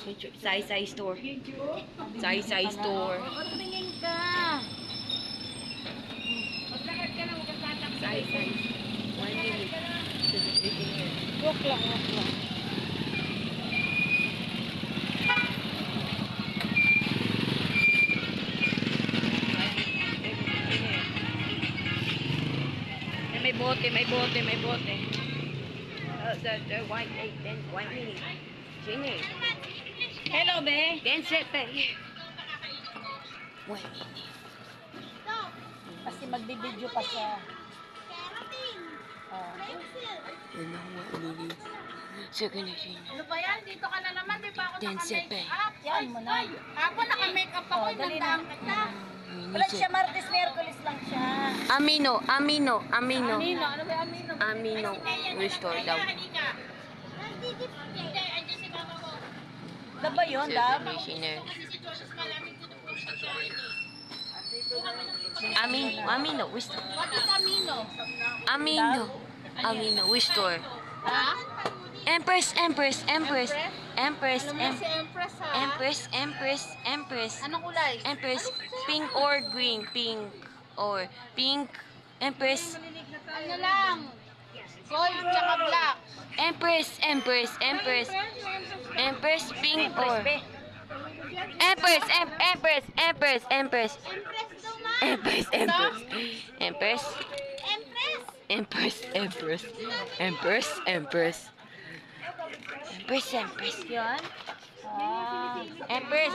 Sai store. Sai store. O, tumingin ka. Sai. 1 minute. Walk lang, walk lang. May bote. The white 10 minute. Sini. Hello, be. 10 seconds. 1 minute. Kasi magbibideo pa siya. Oh. 1 minute. Second na siya. Ano ba yan? Dito ka na naman. Di ba ako 10 seconds. naka-makeup? Yan mo na. Ako naka-makeup ako. Oh, dali na. Nandang kita. Wala siya, Martes, Merkulis lang siya. Amino. Amino. Ano ba yung amino? Amino. Restore daw. Hindi, andyan si mama ko. Dab ba yun, Dab? Commissioner. Kasi si Joseph malamig ko po sa kain Amino. Restore. What is amino? Amino. Restore. Ha? Empress. Ano mo si Empress ha? Empress. Anong kulay? Empress. Pink or green. Pink. Empress. Ano lang? Gold tsaka black. Empress. Pink or Empress. Empress daw ma. Empress. Yan. Ah. Empress.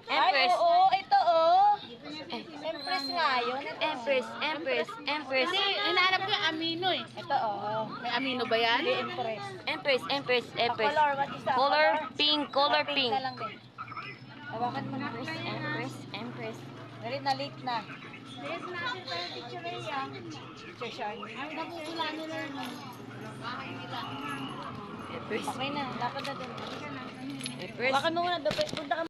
Ay, oo, ito, oh. Empress nga yun. Ito. Empress. Hindi, hinahanap ko yung amino eh. Ito, oh. May amino ba yan? Hindi, Empress. Empress. Color, what is that? Color pink. na lang din. Hawakan mo na. Empress. Dali na, late na. Yes, natin tayo picture eh yan. Picture siya. Ay, nakukula nila yun. Bahay nila. Empress. Okay na, lakad na din. Empress. Hawakan mo muna, punta ka